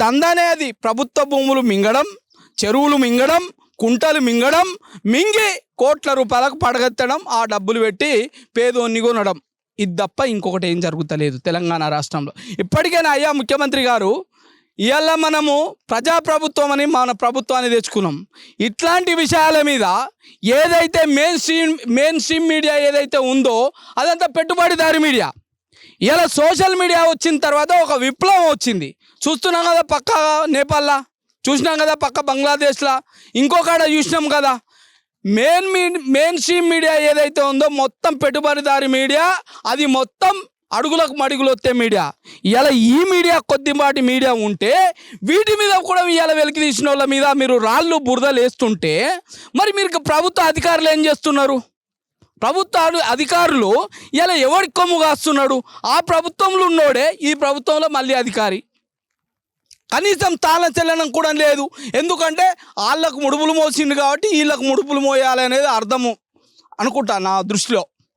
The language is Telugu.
దందానే అది. ప్రభుత్వ భూములు మింగడం, చెరువులు మింగడం, కుంటలు మింగడం, మింగి కోట్ల రూపాయలకు పడగెత్తడం, ఆ డబ్బులు పెట్టి పేదోన్ని కొనడం. ఇది తప్ప ఇంకొకటి ఏం జరుగుతలేదు తెలంగాణ రాష్ట్రంలో. ఇప్పటికైనా అయ్యా ముఖ్యమంత్రి గారు, ఇవాళ మనము ప్రజాప్రభుత్వం అని మన ప్రభుత్వాన్ని తెచ్చుకున్నాం. ఇట్లాంటి విషయాల మీద ఏదైతే మెయిన్ స్ట్రీమ్ మీడియా ఏదైతే ఉందో అదంతా పెట్టుబడిదారి మీడియా. ఇలా సోషల్ మీడియా వచ్చిన తర్వాత ఒక విప్లవం వచ్చింది. చూస్తున్నాం కదా, పక్క నేపాల్లో చూసినాం కదా, పక్క బంగ్లాదేశ్లో, ఇంకొకడ చూసినాం కదా. మెయిన్ స్ట్రీమ్ మీడియా ఏదైతే ఉందో మొత్తం పెట్టుబడిదారి మీడియా, అది మొత్తం అడుగులకు మడుగులు వస్తే మీడియా. ఇవాళ ఈ మీడియా కొద్దిపాటి మీడియా ఉంటే వీటి మీద కూడా ఇవాళ వెలికి తీసిన వాళ్ళ మీద మీరు రాళ్ళు బురదలు వేస్తుంటే మరి మీరు ప్రభుత్వ అధికారులు ఏం చేస్తున్నారు? ప్రభుత్వ అధికారులు ఇలా ఎవరికి కొమ్ము కాస్తున్నాడు? ఆ ప్రభుత్వంలో ఉన్నోడే ఈ ప్రభుత్వంలో మళ్ళీ అధికారి. కనీసం తాళం చెల్లడం కూడా లేదు. ఎందుకంటే వాళ్ళకు ముడుపులు మోసిండు కాబట్టి వీళ్ళకు ముడుపులు మోయాలి అనేది అర్థము అనుకుంటా నా దృష్టిలో.